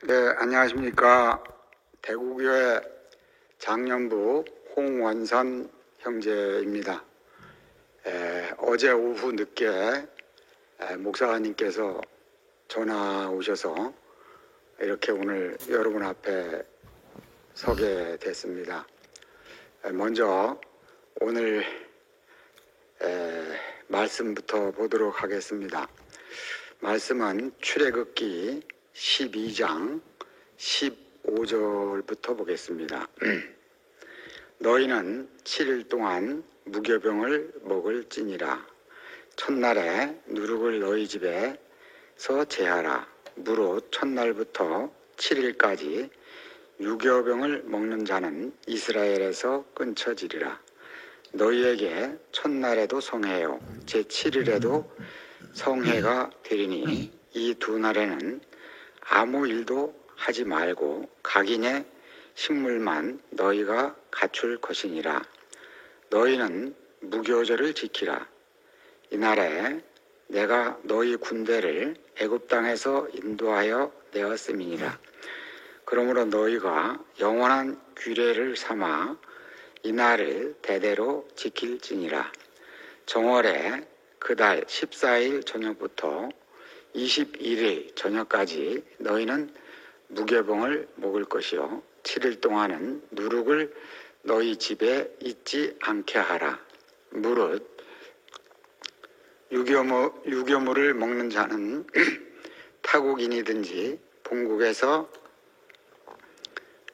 네, 안녕하십니까. 대구교회 장년부 홍원선 형제입니다. 어제 오후 늦게 목사님께서 전화 오셔서 이렇게 오늘 여러분 앞에 서게 됐습니다. 먼저 오늘 말씀부터 보도록 하겠습니다. 말씀은 출애굽기 12장 15절부터 보겠습니다. 너희는 7일 동안 무교병을 먹을지니라. 첫날에 누룩을 너희 집에서 제하라. 무릇 첫날부터 7일까지 유교병을 먹는 자는 이스라엘에서 끊쳐지리라. 너희에게 첫날에도 성해요 제7일에도 성해가 되리니 이 두 날에는 아무 일도 하지 말고 각인의 식물만 너희가 갖출 것이니라. 너희는 무교절을 지키라. 이날에 내가 너희 군대를 애굽 땅에서 인도하여 내었음이니라. 그러므로 너희가 영원한 규례를 삼아 이날을 대대로 지킬지니라. 정월에 그달 14일 저녁부터 21일 저녁까지 너희는 무교병을 먹을 것이요 7일 동안은 누룩을 너희 집에 있지 않게 하라. 무릇 유교물을 먹는 자는 타국인이든지 본국에서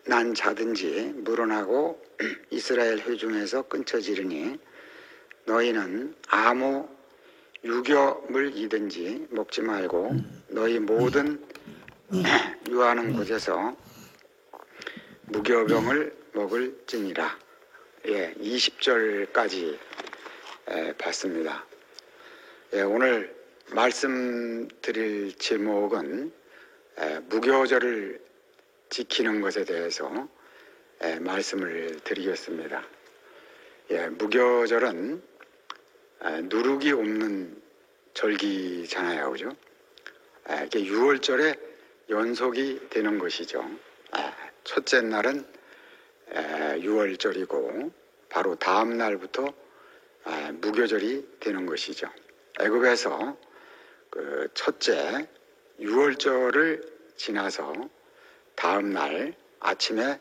난 자든지 물어나고 이스라엘 회중에서 끊쳐지르니 너희는 아무 유교물이든지 먹지 말고 너희 모든 유하는 곳에서 무교병을 먹을지니라. 20절까지 봤습니다. 오늘 말씀드릴 제목은 무교절을 지키는 것에 대해서 말씀을 드리겠습니다. 무교절은 누룩이 없는 절기잖아요, 그죠? 이게 6월절에 연속이 되는 것이죠. 첫째 날은 6월절이고 바로 다음 날부터 무교절이 되는 것이죠. 애굽에서 그 첫째 6월절을 지나서 다음 날 아침에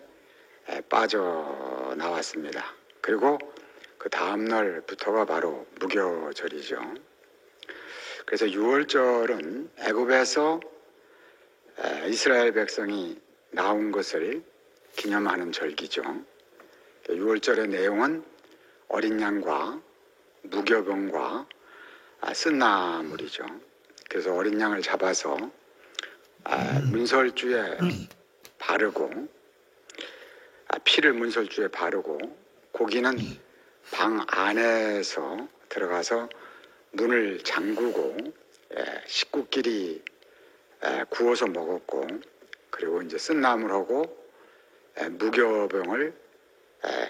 빠져나왔습니다. 그리고 그 다음 날부터가 바로 무교절이죠. 그래서 6월절은 애굽에서 이스라엘 백성이 나온 것을 기념하는 절기죠. 6월절의 내용은 어린 양과 무교병과 쓴나물이죠. 그래서 어린 양을 잡아서 문설주에 바르고 피를 문설주에 바르고 고기는 방 안에서 들어가서 문을 잠그고 식구끼리 구워서 먹었고, 그리고 이제 쓴나물하고 무교병을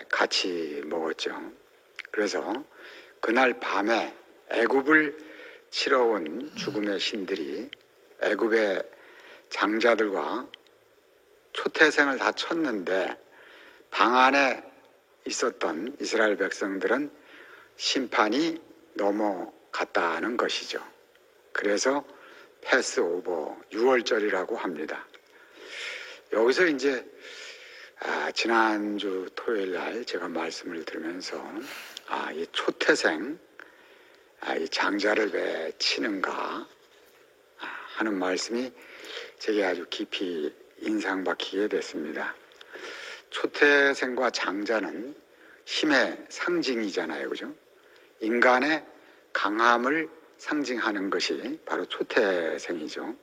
같이 먹었죠. 그래서 그날 밤에 애굽을 치러 온 죽음의 신들이 애굽의 장자들과 초태생을 다 쳤는데 방 안에 있었던 이스라엘 백성들은 심판이 넘어갔다는 것이죠. 그래서 패스오버 6월절이라고 합니다. 여기서 이제 지난주 토요일 날 제가 말씀을 들으면서 이 초태생 이 장자를 왜 치는가 하는 말씀이 제게 아주 깊이 인상박히게 됐습니다. 초태생과 장자는 힘의 상징이잖아요, 그죠? 인간의 강함을 상징하는 것이 바로 초태생이죠.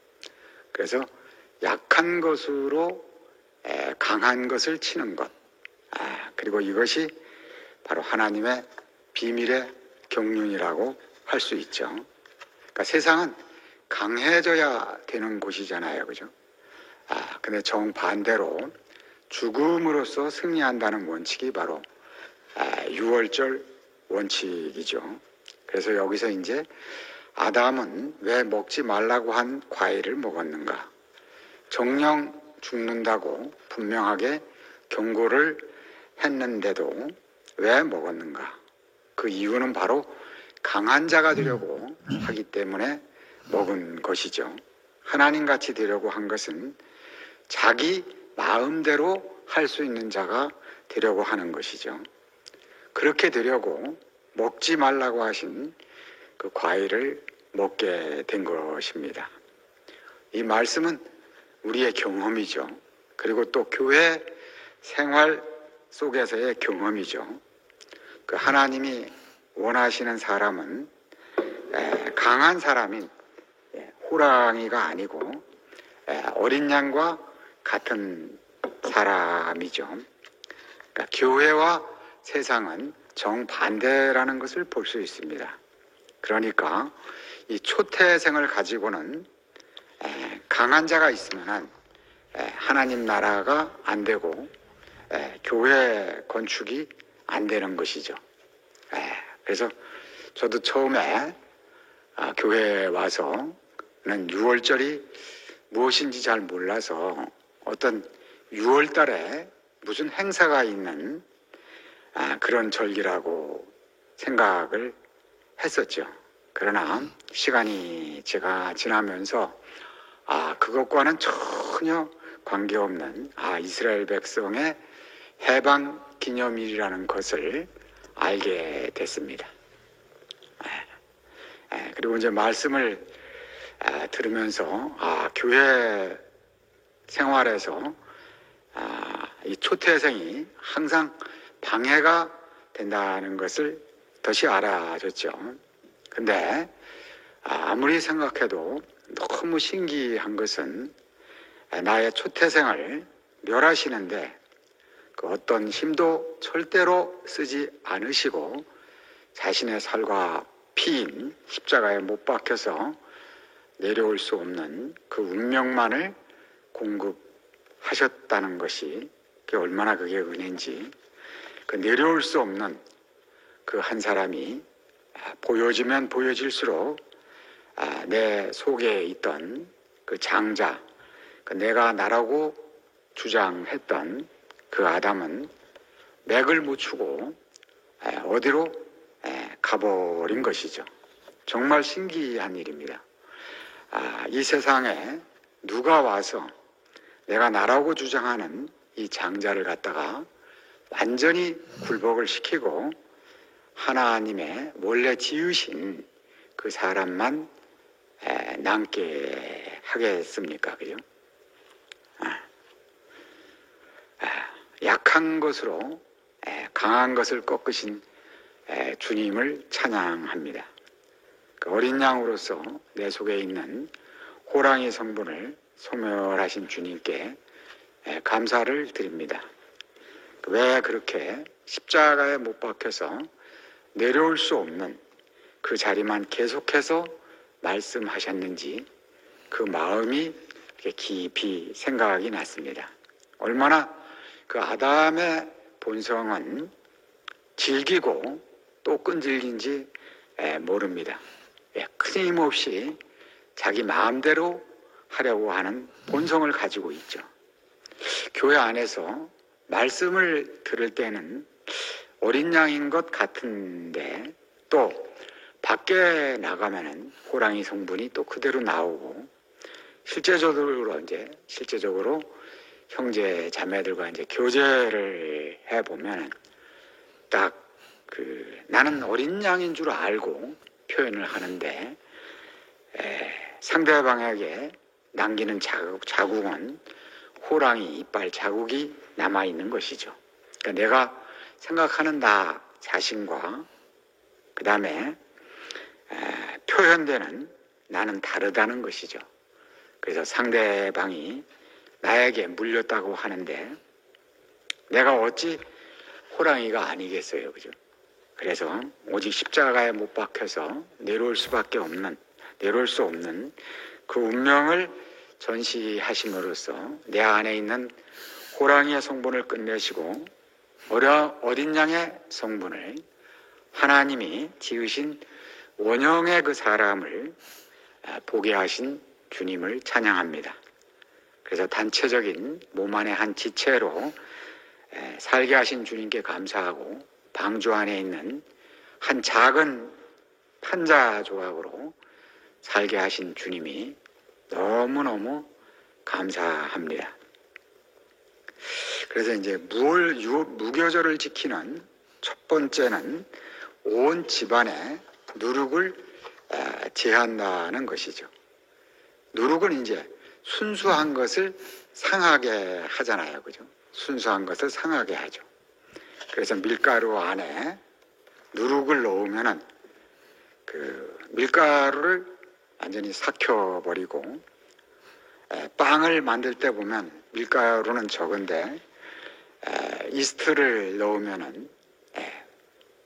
그래서 약한 것으로 강한 것을 치는 것, 그리고 이것이 바로 하나님의 비밀의 경륜이라고 할 수 있죠. 그러니까 세상은 강해져야 되는 곳이잖아요, 그죠? 근데 정반대로 죽음으로써 승리한다는 원칙이 바로 6월절 원칙이죠. 그래서 여기서 이제 아담은 왜 먹지 말라고 한 과일을 먹었는가? 정령 죽는다고 분명하게 경고를 했는데도 왜 먹었는가? 그 이유는 바로 강한 자가 되려고 하기 때문에 먹은 것이죠. 하나님같이 되려고 한 것은 자기 마음대로 할 수 있는 자가 되려고 하는 것이죠. 그렇게 되려고 먹지 말라고 하신 그 과일을 먹게 된 것입니다. 이 말씀은 우리의 경험이죠. 그리고 또 교회 생활 속에서의 경험이죠. 그 하나님이 원하시는 사람은 강한 사람인 호랑이가 아니고 어린 양과 같은 사람이죠. 그러니까 교회와 세상은 정반대라는 것을 볼 수 있습니다. 그러니까 이 초태생을 가지고는 강한 자가 있으면 하나님 나라가 안 되고 교회 건축이 안 되는 것이죠. 그래서 저도 처음에 교회에 와서는 6월절이 무엇인지 잘 몰라서 어떤 6월달에 무슨 행사가 있는 그런 절기라고 생각을 했었죠. 그러나 시간이 제가 지나면서 그것과는 전혀 관계없는 이스라엘 백성의 해방 기념일이라는 것을 알게 됐습니다. 그리고 이제 말씀을 들으면서 교회 생활에서 이 초태생이 항상 방해가 된다는 것을 다시 알아졌죠. 근데 아무리 생각해도 너무 신기한 것은 나의 초태생을 멸하시는데 그 어떤 힘도 절대로 쓰지 않으시고 자신의 살과 피인 십자가에 못 박혀서 내려올 수 없는 그 운명만을 공급하셨다는 것이 얼마나 그게 은혜인지, 그 내려올 수 없는 그 한 사람이 보여지면 보여질수록 내 속에 있던 그 장자, 내가 나라고 주장했던 그 아담은 맥을 못 추고 어디로 가버린 것이죠. 정말 신기한 일입니다. 이 세상에 누가 와서 내가 나라고 주장하는 이 장자를 갖다가 완전히 굴복을 시키고 하나님의 원래 지으신 그 사람만 남게 하겠습니까? 그죠? 약한 것으로 강한 것을 꺾으신 주님을 찬양합니다. 그 어린 양으로서 내 속에 있는 호랑이 성분을 소멸하신 주님께 감사를 드립니다. 왜 그렇게 십자가에 못 박혀서 내려올 수 없는 그 자리만 계속해서 말씀하셨는지 그 마음이 깊이 생각이 났습니다. 얼마나 그 아담의 본성은 질기고 또 끈질긴지 모릅니다. 끊임없이 자기 마음대로 하려고 하는 본성을 가지고 있죠. 교회 안에서 말씀을 들을 때는 어린 양인 것 같은데 또 밖에 나가면은 호랑이 성분이 또 그대로 나오고 실제적으로 형제 자매들과 이제 교제를 해보면 딱 나는 어린 양인 줄 알고 표현을 하는데 상대방에게 남기는 자국은 호랑이 이빨 자국이 남아있는 것이죠. 그러니까 내가 생각하는 나 자신과 그 다음에 표현되는 나는 다르다는 것이죠. 그래서 상대방이 나에게 물렸다고 하는데 내가 어찌 호랑이가 아니겠어요, 그죠? 그래서 오직 십자가에 못 박혀서 내려올 수 없는 그 운명을 전시하심으로써 내 안에 있는 호랑이의 성분을 끝내시고 어린 양의 성분을 하나님이 지으신 원형의 그 사람을 보게 하신 주님을 찬양합니다. 그래서 단체적인 몸 안의 한 지체로 살게 하신 주님께 감사하고 방주 안에 있는 한 작은 판자 조각으로 살게 하신 주님이 너무너무 감사합니다. 그래서 이제 무교절을 지키는 첫 번째는 온 집안에 누룩을 제한다는 것이죠. 누룩은 이제 순수한 것을 상하게 하잖아요. 그죠? 순수한 것을 상하게 하죠. 그래서 밀가루 안에 누룩을 넣으면은 그 밀가루를 완전히 삭혀버리고, 빵을 만들 때 보면 밀가루는 적은데 이스트를 넣으면은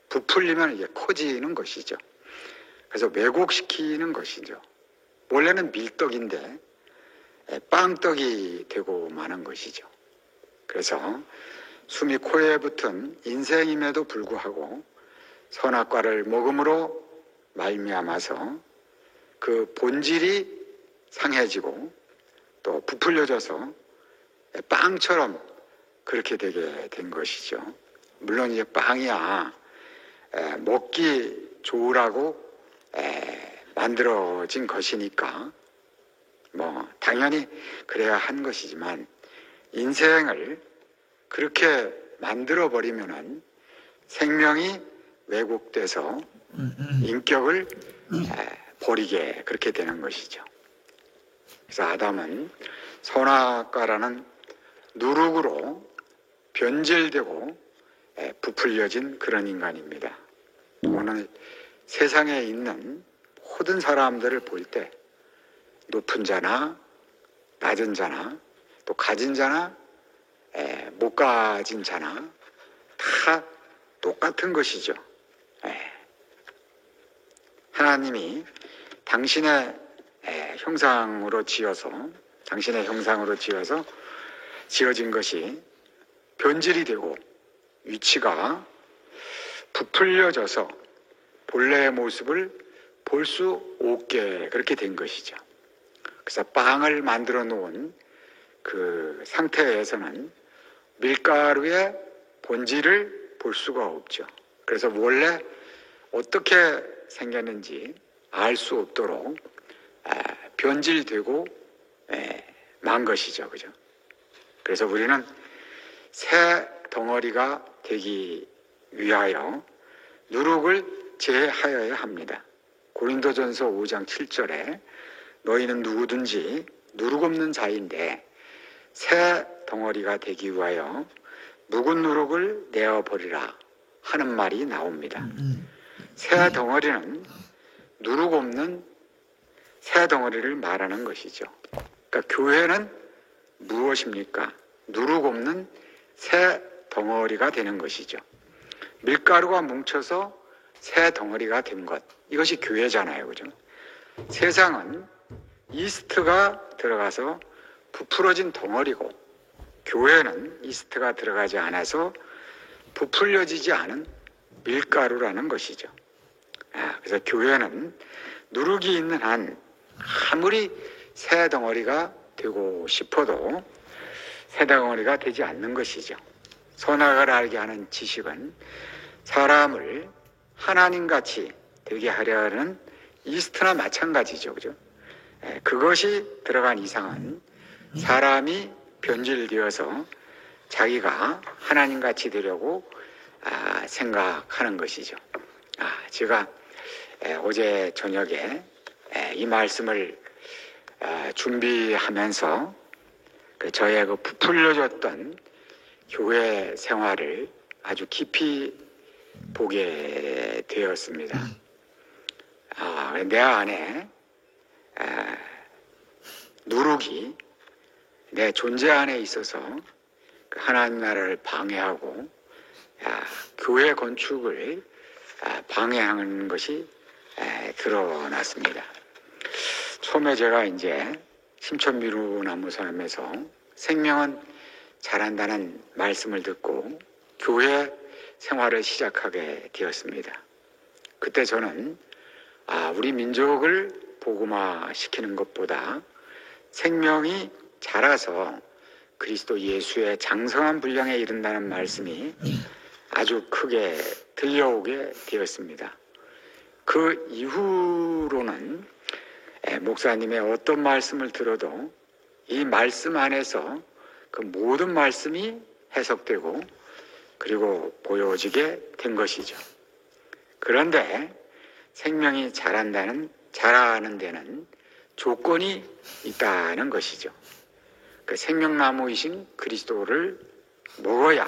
부풀리면 이게 커지는 것이죠. 그래서 왜곡시키는 것이죠. 원래는 밀떡인데 빵떡이 되고 마는 것이죠. 그래서 숨이 코에 붙은 인생임에도 불구하고 선악과를 먹음으로 말미암아서 그 본질이 상해지고 또 부풀려져서 빵처럼 그렇게 되게 된 것이죠. 물론 이제 빵이야 먹기 좋으라고 만들어진 것이니까 뭐 당연히 그래야 한 것이지만, 인생을 그렇게 만들어 버리면은 생명이 왜곡돼서 인격을 버리게 그렇게 되는 것이죠. 그래서 아담은 선악과라는 누룩으로 변질되고 부풀려진 그런 인간입니다. 오늘 세상에 있는 모든 사람들을 볼 때 높은 자나 낮은 자나 또 가진 자나 못 가진 자나 다 똑같은 것이죠. 하나님이 당신의 형상으로 지어서 지어진 것이 변질이 되고 위치가 부풀려져서 본래의 모습을 볼 수 없게 그렇게 된 것이죠. 그래서 빵을 만들어 놓은 그 상태에서는 밀가루의 본질을 볼 수가 없죠. 그래서 원래 어떻게 생겼는지 알 수 없도록 변질되고 만 것이죠. 그죠? 그래서 우리는 새 덩어리가 되기 위하여 누룩을 제하여야 합니다. 고린도전서 5장 7절에 너희는 누구든지 누룩 없는 자인데 새 덩어리가 되기 위하여 묵은 누룩을 내어버리라 하는 말이 나옵니다. 새 덩어리는 누룩 없는 새 덩어리를 말하는 것이죠. 그러니까 교회는 무엇입니까? 누룩 없는 새 덩어리가 되는 것이죠. 밀가루가 뭉쳐서 새 덩어리가 된 것, 이것이 교회잖아요. 그죠? 세상은 이스트가 들어가서 부풀어진 덩어리고, 교회는 이스트가 들어가지 않아서 부풀려지지 않은 밀가루라는 것이죠. 그래서 교회는 누룩이 있는 한 아무리 새 덩어리가 되고 싶어도 새 덩어리가 되지 않는 것이죠. 선악을 알게 하는 지식은 사람을 하나님같이 되게 하려는 이스트나 마찬가지죠. 그죠? 그것이 들어간 이상은 사람이 변질되어서 자기가 하나님같이 되려고 생각하는 것이죠. 제가 어제 저녁에 이 말씀을 준비하면서 저의 그 부풀려졌던 교회 생활을 아주 깊이 보게 되었습니다. 내 안에 누룩이 내 존재 안에 있어서 하나님 나라를 방해하고 교회 건축을 방해하는 것이 드러났습니다. 처음에 제가 이제 심천미루나무 삶에서 생명은 자란다는 말씀을 듣고 교회 생활을 시작하게 되었습니다. 그때 저는 우리 민족을 복음화 시키는 것보다 생명이 자라서 그리스도 예수의 장성한 분량에 이른다는 말씀이 아주 크게 들려오게 되었습니다. 그 이후로는 목사님의 어떤 말씀을 들어도 이 말씀 안에서 그 모든 말씀이 해석되고 그리고 보여지게 된 것이죠. 그런데 생명이 자라는 데는 조건이 있다는 것이죠. 그 생명나무이신 그리스도를 먹어야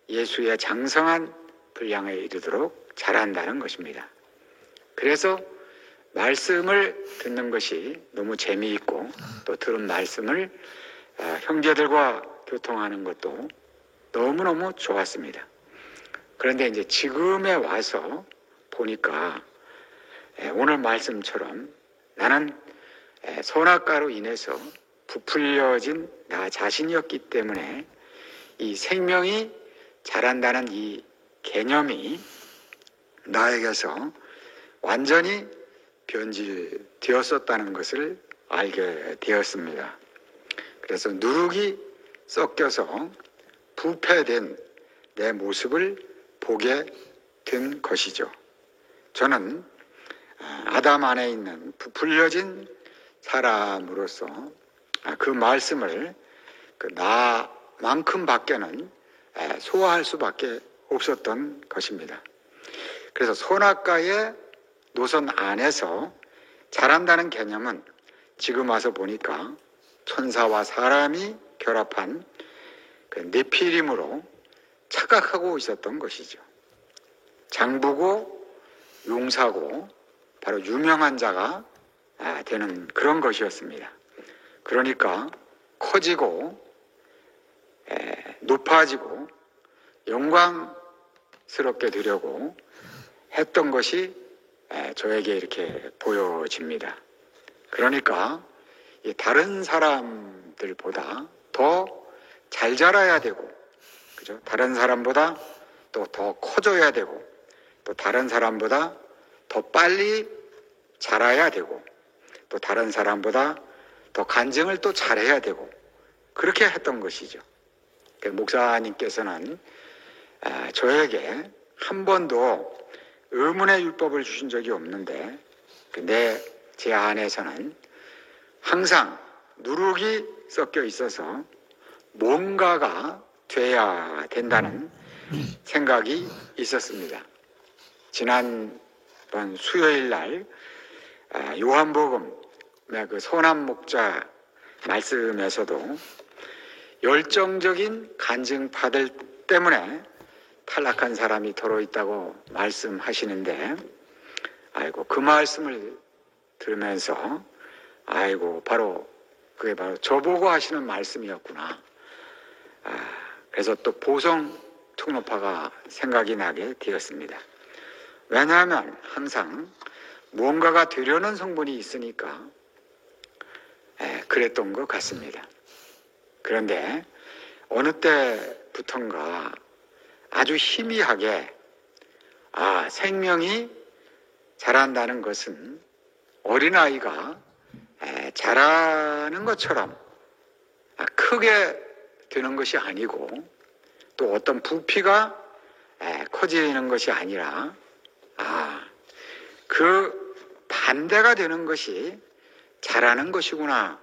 예수의 장성한 분량에 이르도록 자란다는 것입니다. 그래서 말씀을 듣는 것이 너무 재미있고 또 들은 말씀을 형제들과 교통하는 것도 너무너무 좋았습니다. 그런데 이제 지금에 와서 보니까 오늘 말씀처럼 나는 선악과로 인해서 부풀려진 나 자신이었기 때문에 이 생명이 자란다는 이 개념이 나에게서 완전히 변질되었었다는 것을 알게 되었습니다. 그래서 누룩이 섞여서 부패된 내 모습을 보게 된 것이죠. 저는 아담 안에 있는 부풀려진 사람으로서 그 말씀을 나만큼 밖에는 소화할 수밖에 없었던 것입니다. 그래서 선악과의 노선 안에서 자란다는 개념은 지금 와서 보니까 천사와 사람이 결합한 그 네피림으로 착각하고 있었던 것이죠. 장부고 용사고 바로 유명한 자가 되는 그런 것이었습니다. 그러니까 커지고 높아지고 영광스럽게 되려고 했던 것이 저에게 이렇게 보여집니다. 그러니까 다른 사람들보다 더 잘 자라야 되고, 그죠? 다른 사람보다 또 더 커져야 되고, 또 다른 사람보다 더 빨리 자라야 되고, 또 다른 사람보다 더 간증을 또 잘해야 되고, 그렇게 했던 것이죠. 목사님께서는 저에게 한 번도 의문의 율법을 주신 적이 없는데 제 안에서는 항상 누룩이 섞여 있어서 뭔가가 돼야 된다는 생각이 있었습니다. 지난번 수요일 날 요한복음의 그 선한 목자 말씀에서도 열정적인 간증파들 때문에 탈락한 사람이 더러 있다고 말씀하시는데, 그 말씀을 들으면서 그게 바로 저보고 하시는 말씀이었구나. 그래서 또 보성 통로파가 생각이 나게 되었습니다. 왜냐하면 항상 무언가가 되려는 성분이 있으니까 그랬던 것 같습니다. 그런데 어느 때부턴가 아주 희미하게 생명이 자란다는 것은 어린아이가 자라는 것처럼 크게 되는 것이 아니고 또 어떤 부피가 커지는 것이 아니라 그 반대가 되는 것이 자라는 것이구나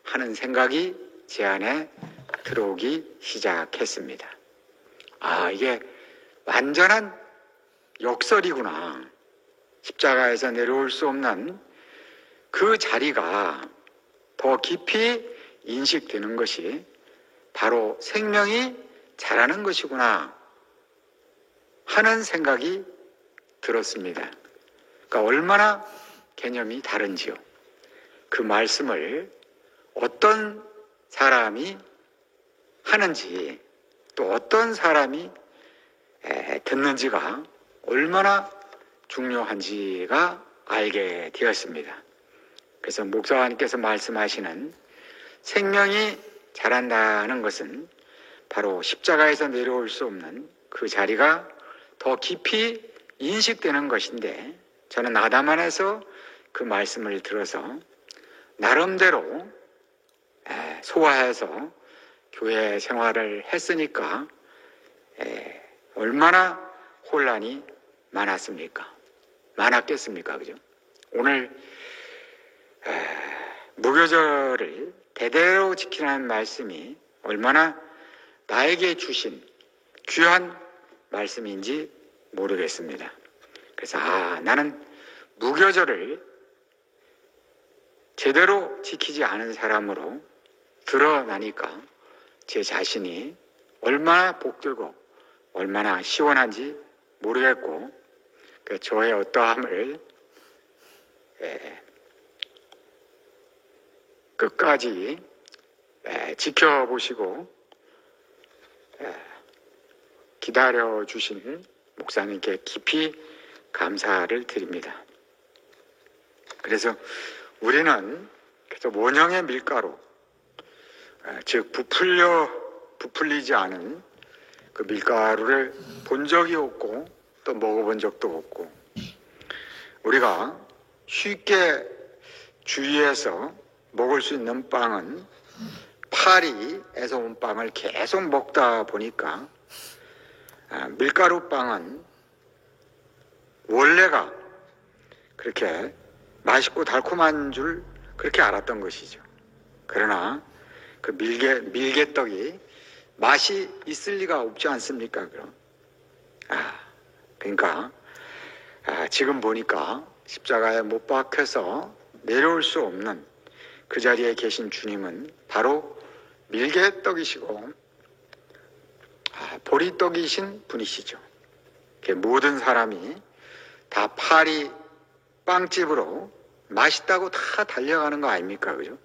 하는 생각이 제 안에 들어오기 시작했습니다. 이게 완전한 역설이구나. 십자가에서 내려올 수 없는 그 자리가 더 깊이 인식되는 것이 바로 생명이 자라는 것이구나 하는 생각이 들었습니다. 그러니까 얼마나 개념이 다른지요. 그 말씀을 어떤 사람이 하는지 또 어떤 사람이 듣는지가 얼마나 중요한지가 알게 되었습니다. 그래서 목사님께서 말씀하시는 생명이 자란다는 것은 바로 십자가에서 내려올 수 없는 그 자리가 더 깊이 인식되는 것인데, 저는 아담 안에서 그 말씀을 들어서 나름대로 소화해서 교회 생활을 했으니까 얼마나 혼란이 많았습니까? 많았겠습니까? 그죠? 오늘 무교절을 대대로 지키라는 말씀이 얼마나 나에게 주신 귀한 말씀인지 모르겠습니다. 그래서 나는 무교절을 제대로 지키지 않은 사람으로 드러나니까 제 자신이 얼마나 복들고 얼마나 시원한지 모르겠고 저의 어떠함을 끝까지 지켜보시고 기다려주신 목사님께 깊이 감사를 드립니다. 그래서 우리는 원형의 밀가루, 즉 부풀리지 않은 그 밀가루를 본 적이 없고 또 먹어본 적도 없고, 우리가 쉽게 주위에서 먹을 수 있는 빵은 파리에서 온 빵을 계속 먹다 보니까 밀가루 빵은 원래가 그렇게 맛있고 달콤한 줄 그렇게 알았던 것이죠. 그러나 그 밀개떡이 맛이 있을 리가 없지 않습니까? 그럼 그러니까 지금 보니까 십자가에 못 박혀서 내려올 수 없는 그 자리에 계신 주님은 바로 밀개떡이시고 보리떡이신 분이시죠. 모든 사람이 다 파리 빵집으로 맛있다고 다 달려가는 거 아닙니까? 그죠?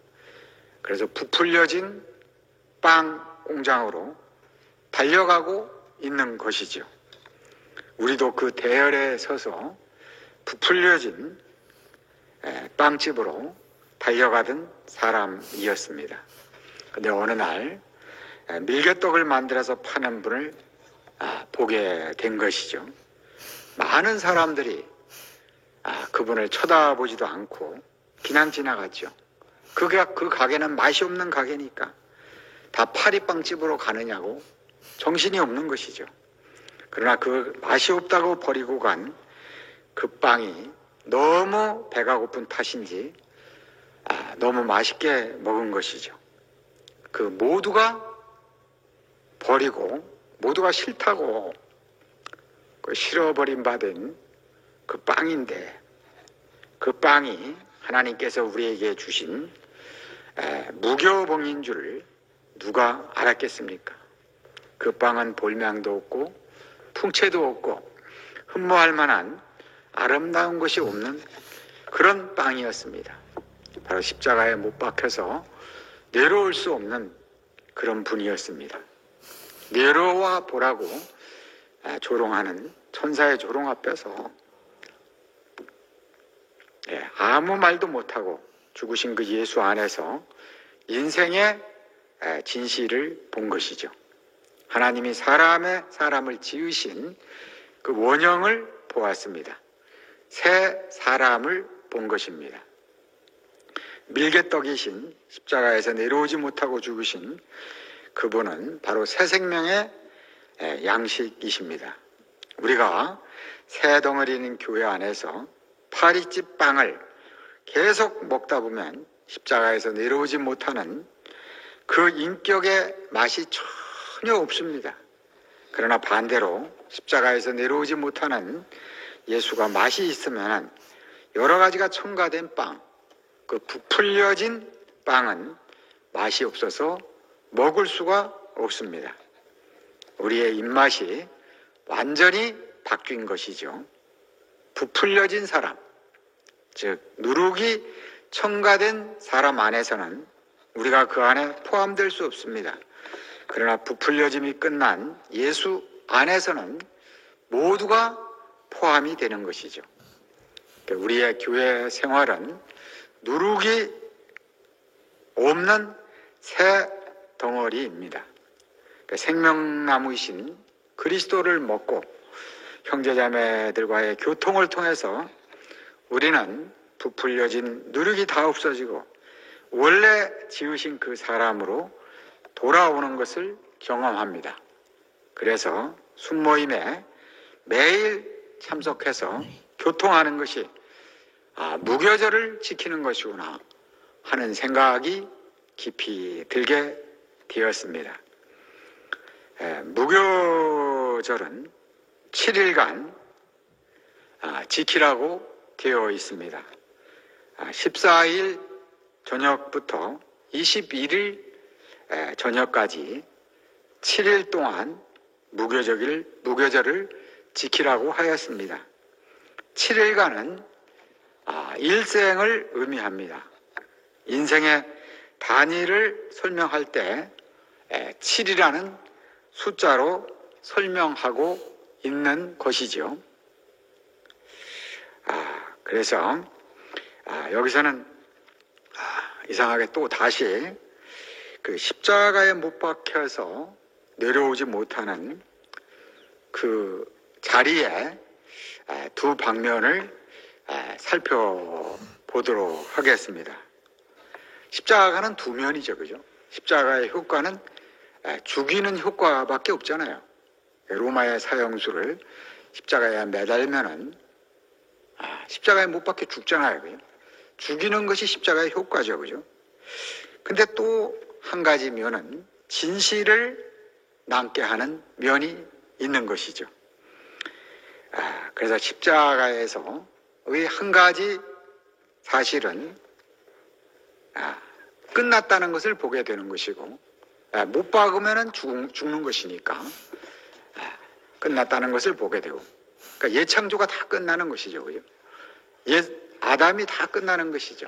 그래서 부풀려진 빵 공장으로 달려가고 있는 것이죠. 우리도 그 대열에 서서 부풀려진 빵집으로 달려가던 사람이었습니다. 근데 어느 날 밀개떡을 만들어서 파는 분을 보게 된 것이죠. 많은 사람들이 그분을 쳐다보지도 않고 그냥 지나갔죠. 그 가게는 맛이 없는 가게니까 다 파리빵집으로 가느냐고 정신이 없는 것이죠. 그러나 그 맛이 없다고 버리고 간 그 빵이 너무 배가 고픈 탓인지 너무 맛있게 먹은 것이죠. 그 모두가 버리고 모두가 싫다고 싫어버림 받은 그 빵인데, 그 빵이 하나님께서 우리에게 주신 무교봉인 줄 누가 알았겠습니까? 그 빵은 볼명도 없고 풍채도 없고 흠모할 만한 아름다운 것이 없는 그런 빵이었습니다. 바로 십자가에 못 박혀서 내려올 수 없는 그런 분이었습니다. 내려와 보라고 조롱하는 천사의 조롱 앞에서 아무 말도 못하고 죽으신 그 예수 안에서 인생의 진실을 본 것이죠. 하나님이 사람을 지으신 그 원형을 보았습니다. 새 사람을 본 것입니다. 밀개떡이신 십자가에서 내려오지 못하고 죽으신 그분은 바로 새 생명의 양식이십니다. 우리가 새 덩어리 있는 교회 안에서 파리집 빵을 계속 먹다 보면 십자가에서 내려오지 못하는 그 인격의 맛이 전혀 없습니다. 그러나 반대로 십자가에서 내려오지 못하는 예수가 맛이 있으면 여러 가지가 첨가된 빵, 그 부풀려진 빵은 맛이 없어서 먹을 수가 없습니다. 우리의 입맛이 완전히 바뀐 것이죠. 부풀려진 사람, 즉 누룩이 첨가된 사람 안에서는 우리가 그 안에 포함될 수 없습니다. 그러나 부풀려짐이 끝난 예수 안에서는 모두가 포함이 되는 것이죠. 우리의 교회 생활은 누룩이 없는 새 덩어리입니다. 생명나무이신 그리스도를 먹고 형제자매들과의 교통을 통해서 우리는 부풀려진 누룩이 다 없어지고 원래 지으신 그 사람으로 돌아오는 것을 경험합니다. 그래서 순모임에 매일 참석해서 교통하는 것이 무교절을 지키는 것이구나 하는 생각이 깊이 들게 되었습니다. 무교절은 7일간 지키라고 되어 있습니다. 14일 저녁부터 21일 저녁까지 7일 동안 무교절을 지키라고 하였습니다. 7일간은 일생을 의미합니다. 인생의 단위를 설명할 때 7이라는 숫자로 설명하고 있는 것이죠. 그래서 여기서는 이상하게 또 다시 그 십자가에 못 박혀서 내려오지 못하는 그 자리에 두 방면을 살펴보도록 하겠습니다. 십자가는 두 면이죠, 그죠? 십자가의 효과는 죽이는 효과밖에 없잖아요. 로마의 사형수를 십자가에 매달면은 십자가에 못 박혀 죽잖아요, 그죠? 죽이는 것이 십자가의 효과죠, 그죠? 근데 또 한 가지 면은 진실을 남게 하는 면이 있는 것이죠. 그래서 십자가에서의 한 가지 사실은 끝났다는 것을 보게 되는 것이고, 못 박으면 죽는 것이니까 끝났다는 것을 보게 되고, 그러니까 예창조가 다 끝나는 것이죠, 그죠? 아담이 다 끝나는 것이죠.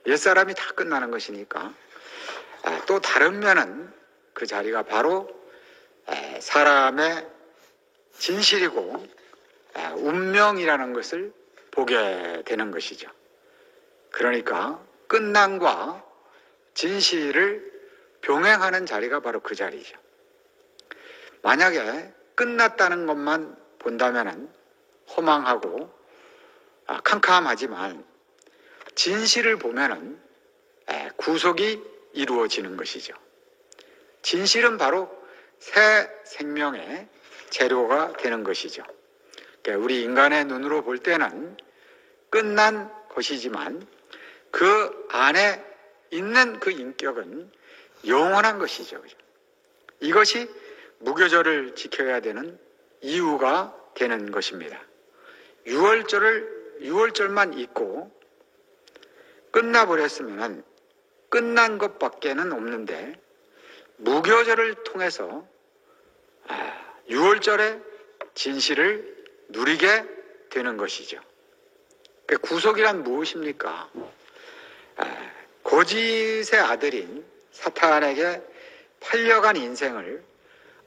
옛사람이 다 끝나는 것이니까. 또 다른 면은 그 자리가 바로 사람의 진실이고 운명이라는 것을 보게 되는 것이죠. 그러니까 끝남과 진실을 병행하는 자리가 바로 그 자리죠. 만약에 끝났다는 것만 본다면 허망하고 캄캄하지만 진실을 보면은 구속이 이루어지는 것이죠. 진실은 바로 새 생명의 재료가 되는 것이죠. 그러니까 우리 인간의 눈으로 볼 때는 끝난 것이지만 그 안에 있는 그 인격은 영원한 것이죠. 이것이 무교절을 지켜야 되는 이유가 되는 것입니다. 6월절만 있고 끝나버렸으면 끝난 것밖에는 없는데 무교절을 통해서 6월절의 진실을 누리게 되는 것이죠. 구속이란 무엇입니까? 거짓의 아들인 사탄에게 팔려간 인생을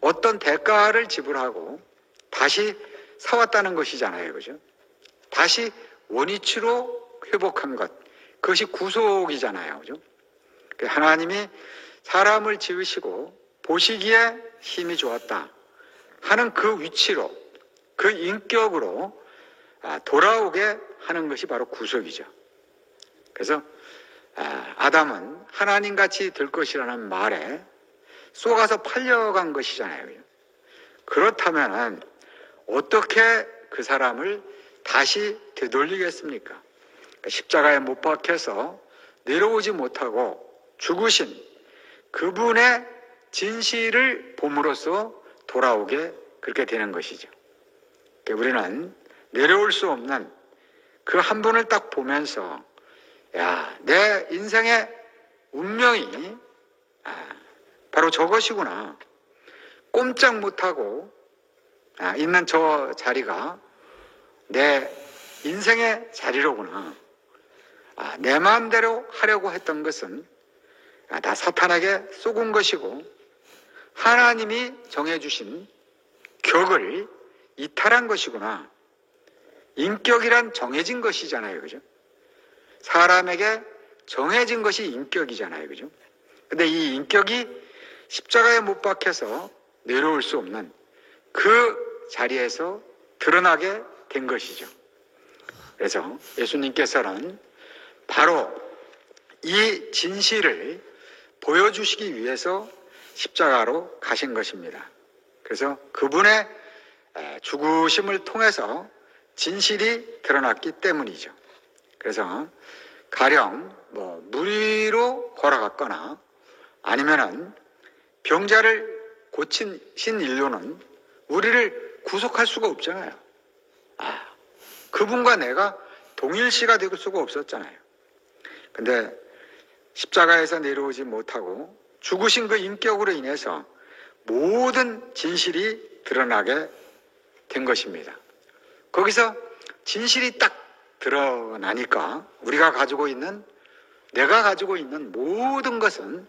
어떤 대가를 지불하고 다시 사왔다는 것이잖아요, 그죠? 다시 원위치로 회복한 것, 그것이 구속이잖아요, 그죠? 하나님이 사람을 지으시고 보시기에 힘이 좋았다 하는 그 위치로, 그 인격으로 돌아오게 하는 것이 바로 구속이죠. 그래서 아담은 하나님같이 될 것이라는 말에 쏘가서 팔려간 것이잖아요. 그렇다면 어떻게 그 사람을 다시 되돌리겠습니까? 십자가에 못 박혀서 내려오지 못하고 죽으신 그분의 진실을 봄으로써 돌아오게 그렇게 되는 것이죠. 우리는 내려올 수 없는 그 한 분을 딱 보면서 내 인생의 운명이 바로 저것이구나. 꼼짝 못하고 있는 저 자리가 내 인생의 자리로구나. 내 마음대로 하려고 했던 것은 다 사탄에게 쏘은 것이고 하나님이 정해주신 격을 이탈한 것이구나. 인격이란 정해진 것이잖아요, 그죠? 사람에게 정해진 것이 인격이잖아요, 그죠? 근데 이 인격이 십자가에 못 박혀서 내려올 수 없는 그 자리에서 드러나게 된 것이죠. 그래서 예수님께서는 바로 이 진실을 보여주시기 위해서 십자가로 가신 것입니다. 그래서 그분의 죽으심을 통해서 진실이 드러났기 때문이죠. 그래서 가령 무리로 걸어갔거나 아니면은 병자를 고치신 일로는 우리를 구속할 수가 없잖아요. 그분과 내가 동일시가 될 수가 없었잖아요. 근데 십자가에서 내려오지 못하고 죽으신 그 인격으로 인해서 모든 진실이 드러나게 된 것입니다. 거기서 진실이 딱 드러나니까 내가 가지고 있는 모든 것은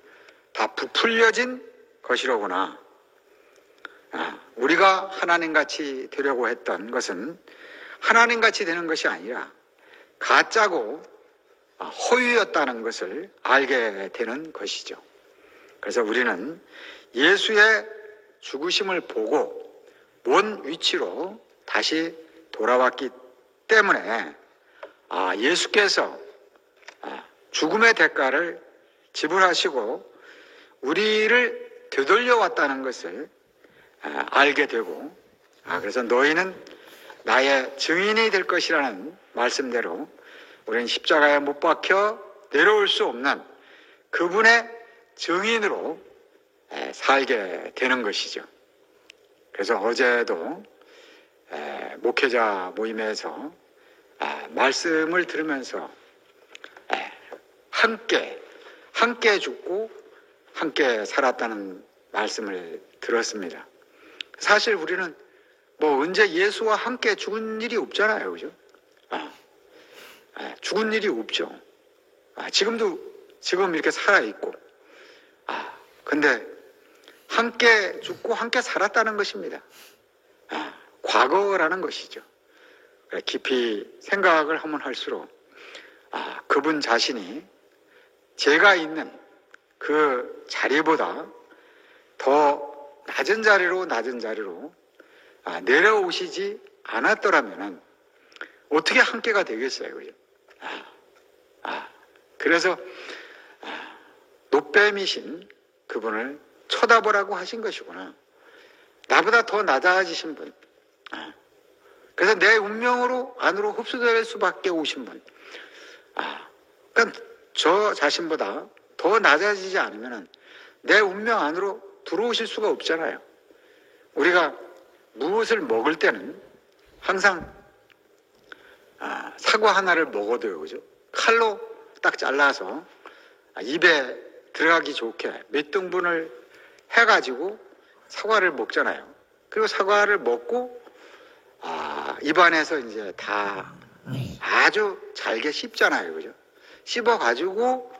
다 부풀려진 것이로구나. 우리가 하나님같이 되려고 했던 것은 하나님같이 되는 것이 아니라 가짜고 허위였다는 것을 알게 되는 것이죠. 그래서 우리는 예수의 죽으심을 보고 원 위치로 다시 돌아왔기 때문에 예수께서 죽음의 대가를 지불하시고 우리를 되돌려 왔다는 것을 알게 되고 그래서 너희는 나의 증인이 될 것이라는 말씀대로 우리는 십자가에 못 박혀 내려올 수 없는 그분의 증인으로 살게 되는 것이죠. 그래서 어제도 목회자 모임에서 말씀을 들으면서 함께 죽고 함께 살았다는 말씀을 들었습니다. 사실 우리는 언제 예수와 함께 죽은 일이 없잖아요. 그죠? 죽은 일이 없죠. 지금 이렇게 살아있고. 근데 함께 죽고 함께 살았다는 것입니다. 과거라는 것이죠. 깊이 생각을 하면 할수록 그분 자신이 제가 있는 그 자리보다 더 낮은 자리로 내려오시지 않았더라면 어떻게 함께가 되겠어요. 그죠? 그래서 노뱀이신 그분을 쳐다보라고 하신 것이구나. 나보다 더 낮아지신 분. 그래서 내 운명으로 안으로 흡수될 수밖에 오신 분. 그러니까 저 자신보다 더 낮아지지 않으면 내 운명 안으로 들어오실 수가 없잖아요. 우리가 무엇을 먹을 때는 항상 사과 하나를 먹어도요, 그죠? 칼로 딱 잘라서 입에 들어가기 좋게 몇 등분을 해가지고 사과를 먹잖아요. 그리고 사과를 먹고 입안에서 이제 다 아주 잘게 씹잖아요, 그죠? 씹어가지고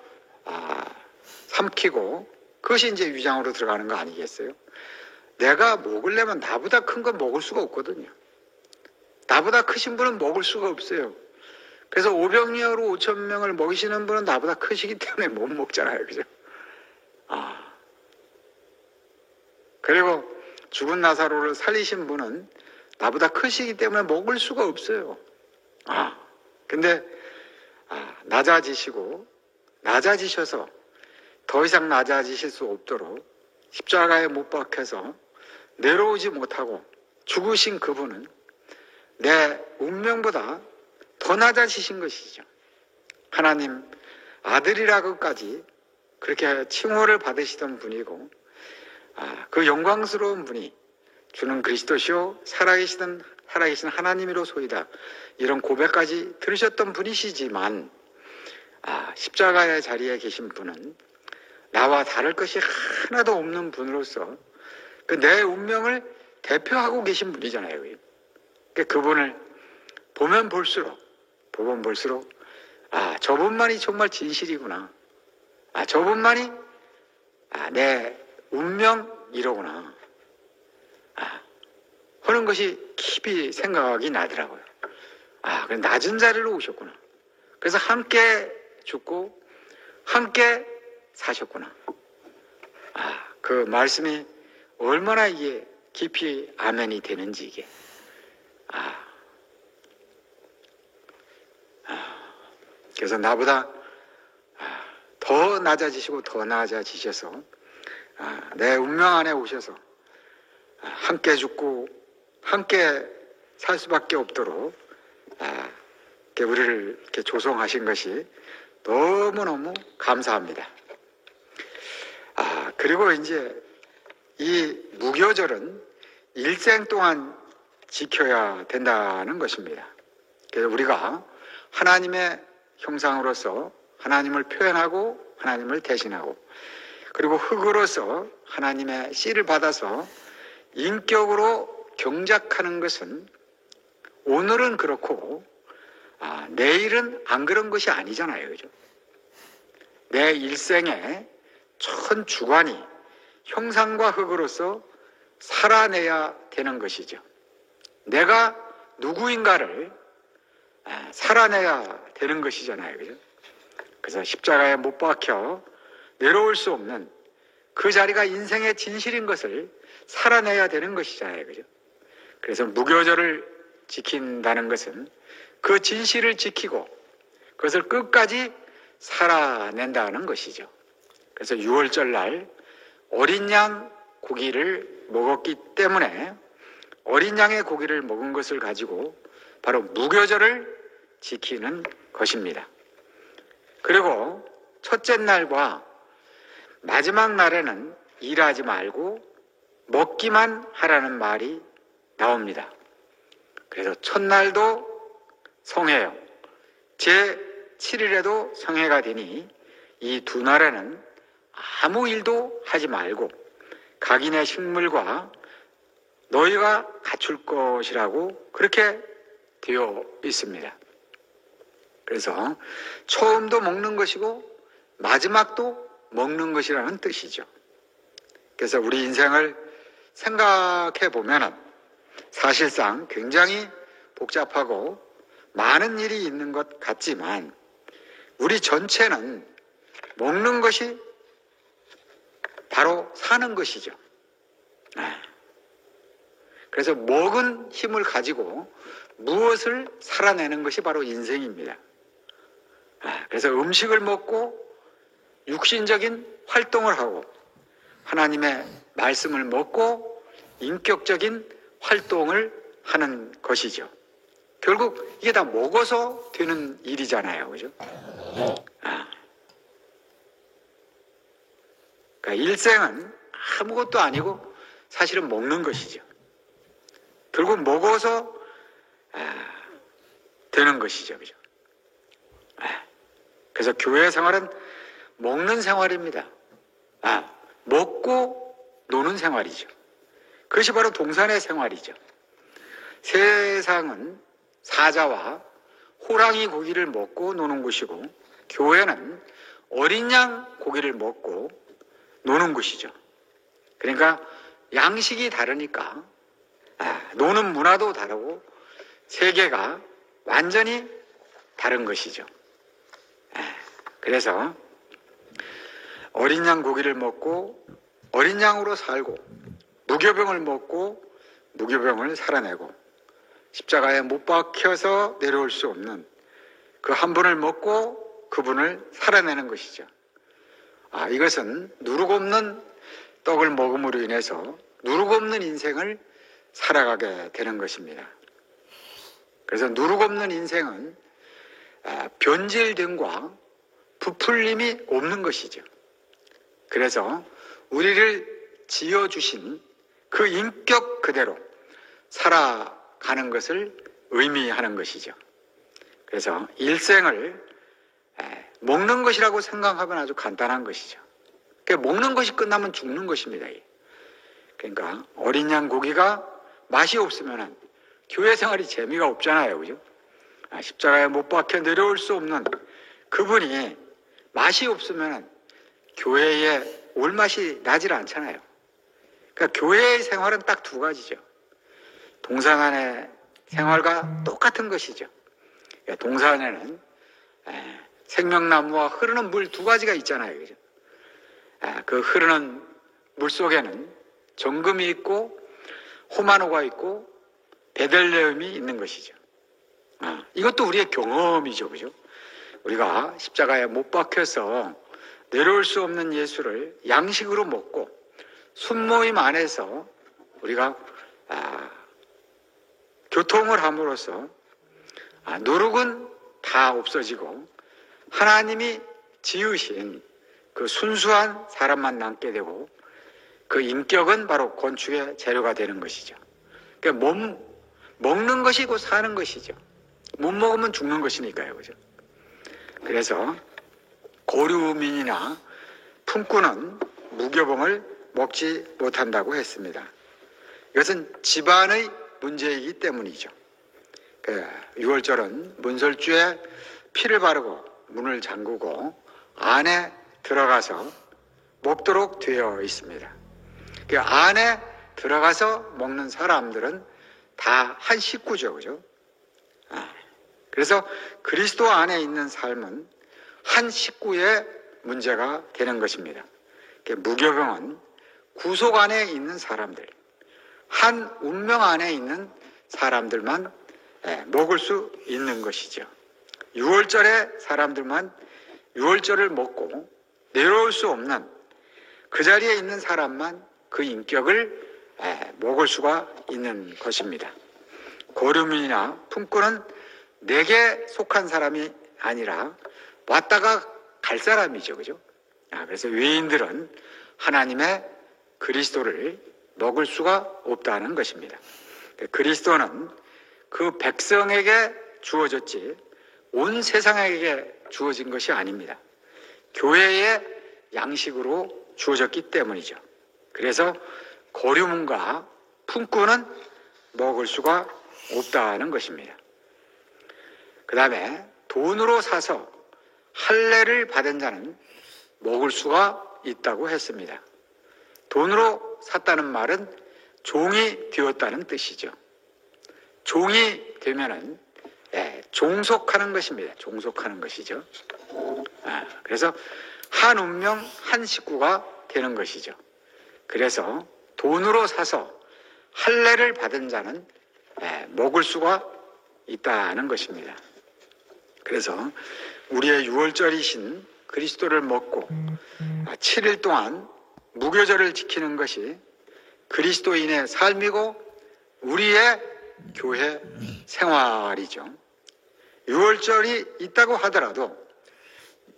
삼키고 그것이 이제 위장으로 들어가는 거 아니겠어요? 내가 먹으려면 나보다 큰 건 먹을 수가 없거든요. 나보다 크신 분은 먹을 수가 없어요. 그래서 500녀로 5,000명을 먹이시는 분은 나보다 크시기 때문에 못 먹잖아요, 그죠? 그리고 죽은 나사로를 살리신 분은 나보다 크시기 때문에 먹을 수가 없어요. 근데 낮아지셔서 더 이상 낮아지실 수 없도록 십자가에 못 박혀서 내려오지 못하고 죽으신 그분은 내 운명보다 더 낮아지신 것이죠. 하나님 아들이라고까지 그렇게 칭호를 받으시던 분이고 그 영광스러운 분이 주는 그리스도시요 살아계신 하나님이로소이다, 이런 고백까지 들으셨던 분이시지만 십자가의 자리에 계신 분은 나와 다를 것이 하나도 없는 분으로서 그 내 운명을 대표하고 계신 분이잖아요. 그분을 보면 볼수록 저분만이 정말 진실이구나. 저분만이 내 운명이로구나 하는 것이 깊이 생각이 나더라고요. 그래, 낮은 자리로 오셨구나. 그래서 함께 죽고 함께 사셨구나. 그 말씀이 얼마나 이게 깊이 아멘이 되는지 이게. 그래서 나보다 더 낮아지시고 더 낮아지셔서 내 운명 안에 오셔서 함께 죽고 함께 살 수밖에 없도록 이렇게 우리를 이렇게 조성하신 것이 너무너무 감사합니다. 그리고 이제 이 무교절은 일생 동안 지켜야 된다는 것입니다. 그래서 우리가 하나님의 형상으로서 하나님을 표현하고 하나님을 대신하고 그리고 흙으로서 하나님의 씨를 받아서 인격으로 경작하는 것은 오늘은 그렇고 내일은 안 그런 것이 아니잖아요. 그죠? 내 일생에 전 주관이 형상과 흙으로서 살아내야 되는 것이죠. 내가 누구인가를 살아내야 되는 것이잖아요. 그죠? 그래서 십자가에 못 박혀 내려올 수 없는 그 자리가 인생의 진실인 것을 살아내야 되는 것이잖아요. 그죠? 그래서 무교절을 지킨다는 것은 그 진실을 지키고 그것을 끝까지 살아낸다는 것이죠. 그래서 6월절 날 어린 양 고기를 먹었기 때문에 어린 양의 고기를 먹은 것을 가지고 바로 무교절을 지키는 것입니다. 그리고 첫째 날과 마지막 날에는 일하지 말고 먹기만 하라는 말이 나옵니다. 그래서 첫날도 성해요. 제7일에도 성해가 되니 이 두 날에는 아무 일도 하지 말고 각인의 식물과 너희가 갖출 것이라고 그렇게 되어 있습니다. 그래서 처음도 먹는 것이고 마지막도 먹는 것이라는 뜻이죠. 그래서 우리 인생을 생각해 보면 사실상 굉장히 복잡하고 많은 일이 있는 것 같지만 우리 전체는 먹는 것이 바로 사는 것이죠. 그래서 먹은 힘을 가지고 무엇을 살아내는 것이 바로 인생입니다. 그래서 음식을 먹고 육신적인 활동을 하고 하나님의 말씀을 먹고 인격적인 활동을 하는 것이죠. 결국 이게 다 먹어서 되는 일이잖아요. 그죠? 그러니까 일생은 아무것도 아니고 사실은 먹는 것이죠. 결국 먹어서 되는 것이죠. 그죠? 그래서 교회 생활은 먹는 생활입니다. 먹고 노는 생활이죠. 그것이 바로 동산의 생활이죠. 세상은 사자와 호랑이 고기를 먹고 노는 곳이고 교회는 어린 양 고기를 먹고 노는 곳이죠. 그러니까 양식이 다르니까 노는 문화도 다르고 세계가 완전히 다른 것이죠. 그래서 어린 양 고기를 먹고 어린 양으로 살고 무교병을 먹고 무교병을 살아내고 십자가에 못 박혀서 내려올 수 없는 그 한 분을 먹고 그분을 살아내는 것이죠. 이것은 누룩 없는 떡을 먹음으로 인해서 누룩 없는 인생을 살아가게 되는 것입니다. 그래서 누룩 없는 인생은 변질됨과 부풀림이 없는 것이죠. 그래서 우리를 지어주신 그 인격 그대로 살아가는 것을 의미하는 것이죠. 그래서 일생을 먹는 것이라고 생각하면 아주 간단한 것이죠. 그러니까 먹는 것이 끝나면 죽는 것입니다. 그러니까 어린 양 고기가 맛이 없으면 교회 생활이 재미가 없잖아요. 그죠? 십자가에 못 박혀 내려올 수 없는 그분이 맛이 없으면 교회에 올 맛이 나질 않잖아요. 그러니까 교회의 생활은 딱 두 가지죠. 동산 안의 생활과 똑같은 것이죠. 동산에는 생명나무와 흐르는 물 두 가지가 있잖아요. 그죠? 그 흐르는 물 속에는 정금이 있고 호마노가 있고 베들레헴이 있는 것이죠. 이것도 우리의 경험이죠. 그죠? 우리가 십자가에 못 박혀서 내려올 수 없는 예수를 양식으로 먹고 순모임 안에서 우리가 교통을 함으로써 노룩은 다 없어지고 하나님이 지으신 그 순수한 사람만 남게 되고 그 인격은 바로 건축의 재료가 되는 것이죠. 그러니까 먹는 것이고 사는 것이죠. 못 먹으면 죽는 것이니까요. 그죠? 그래서 고류민이나 품꾼은 무교봉을 먹지 못한다고 했습니다. 이것은 집안의 문제이기 때문이죠. 6월절은 문설주에 피를 바르고 문을 잠그고 안에 들어가서 먹도록 되어 있습니다. 그 안에 들어가서 먹는 사람들은 다 한 식구죠. 그죠? 그래서 그리스도 안에 있는 삶은 한 식구의 문제가 되는 것입니다. 무교병은 구속 안에 있는 사람들, 한 운명 안에 있는 사람들만 먹을 수 있는 것이죠. 6월절에 사람들만 6월절을 먹고 내려올 수 없는 그 자리에 있는 사람만 그 인격을 먹을 수가 있는 것입니다. 고류민이나 품꾼은 내게 속한 사람이 아니라 왔다가 갈 사람이죠. 그죠? 그래서 외인들은 하나님의 그리스도를 먹을 수가 없다는 것입니다. 그리스도는 그 백성에게 주어졌지 온 세상에게 주어진 것이 아닙니다. 교회의 양식으로 주어졌기 때문이죠. 그래서 고류민과 품꾼은 먹을 수가 없다는 것입니다. 그 다음에 돈으로 사서 할례를 받은 자는 먹을 수가 있다고 했습니다. 돈으로 샀다는 말은 종이 되었다는 뜻이죠. 종이 되면은 종속하는 것입니다. 종속하는 것이죠. 그래서 한 운명 한 식구가 되는 것이죠. 그래서 돈으로 사서 할례를 받은 자는 먹을 수가 있다는 것입니다. 그래서 우리의 6월절이신 그리스도를 먹고 7일 동안 무교절을 지키는 것이 그리스도인의 삶이고 우리의 교회 생활이죠. 6월절이 있다고 하더라도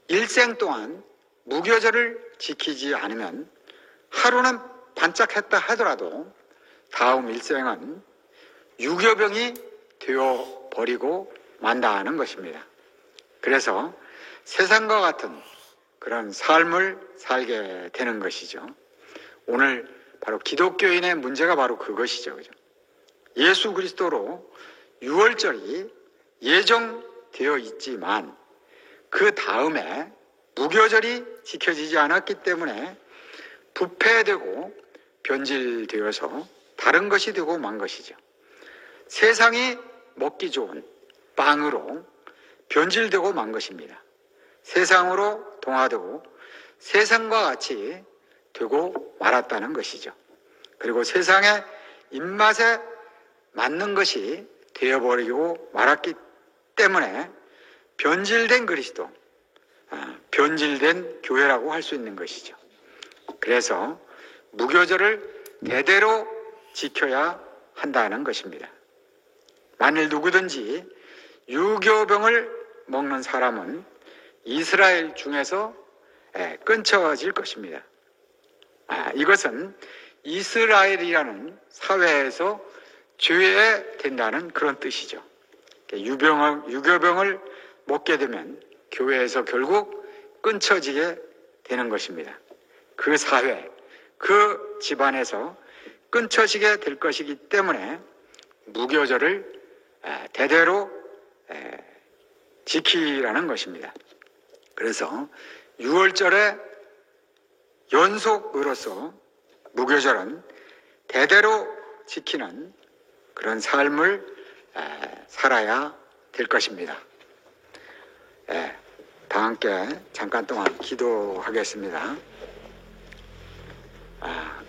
일생 동안 무교절을 지키지 않으면 하루는 반짝했다 하더라도 다음 일생은 유교병이 되어버리고 만다는 것입니다. 그래서 세상과 같은 그런 삶을 살게 되는 것이죠. 오늘 바로 기독교인의 문제가 바로 그것이죠. 그죠? 예수 그리스도로 6월절이 예정되어 있지만 그 다음에 무교절이 지켜지지 않았기 때문에 부패되고 변질되어서 다른 것이 되고 만 것이죠. 세상이 먹기 좋은 빵으로 변질되고 만 것입니다. 세상으로 동화되고 세상과 같이 되고 말았다는 것이죠. 그리고 세상의 입맛에 맞는 것이 되어버리고 말았기 때문에 변질된 그리스도, 변질된 교회라고 할 수 있는 것이죠. 그래서 무교절을 대대로 지켜야 한다는 것입니다. 만일 누구든지 유교병을 먹는 사람은 이스라엘 중에서 끊쳐질 것입니다. 이것은 이스라엘이라는 사회에서 죄된다는 그런 뜻이죠. 유교병을 먹게 되면 교회에서 결국 끊쳐지게 되는 것입니다. 그 사회, 그 집안에서 끊쳐지게 될 것이기 때문에 무교절을 대대로 지키라는 것입니다. 그래서 6월절의 연속으로서 무교절은 대대로 지키는 그런 삶을 살아야 될 것입니다. 다 함께 잠깐 동안 기도하겠습니다.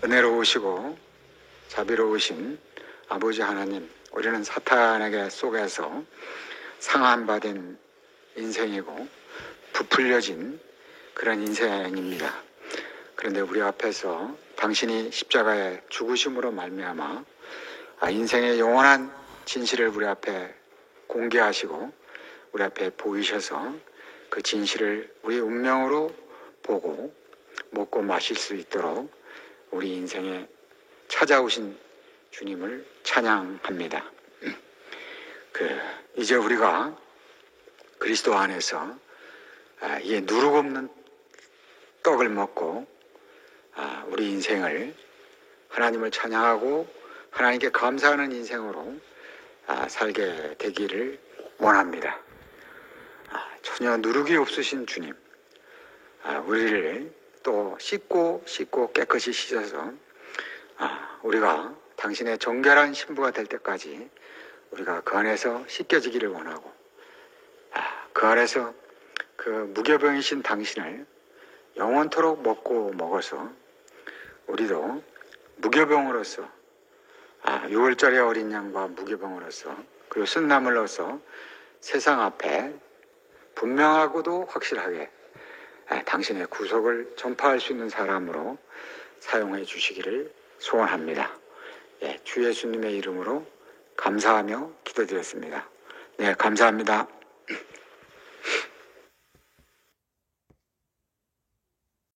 은혜로우시고 자비로우신 아버지 하나님, 우리는 사탄에게 속에서 상함받은 인생이고 부풀려진 그런 인생입니다. 그런데 우리 앞에서 당신이 십자가의 죽으심으로 말미암아 인생의 영원한 진실을 우리 앞에 공개하시고 우리 앞에 보이셔서 그 진실을 우리 운명으로 보고 먹고 마실 수 있도록 우리 인생에 찾아오신 주님을 찬양합니다. 이제 우리가 그리스도 안에서 이 누룩 없는 떡을 먹고 우리 인생을 하나님을 찬양하고 하나님께 감사하는 인생으로 살게 되기를 원합니다. 전혀 누룩이 없으신 주님, 우리를 또 씻고 깨끗이 씻어서 우리가 당신의 정결한 신부가 될 때까지 우리가 그 안에서 씻겨지기를 원하고 그 안에서 그 무교병이신 당신을 영원토록 먹고 먹어서 우리도 무교병으로서 6월절의 어린 양과 무교병으로서 그리고 순나물로서 세상 앞에 분명하고도 확실하게 당신의 구속을 전파할 수 있는 사람으로 사용해 주시기를 소원합니다. 주 예수님의 이름으로 감사하며 기도드렸습니다. 네, 감사합니다.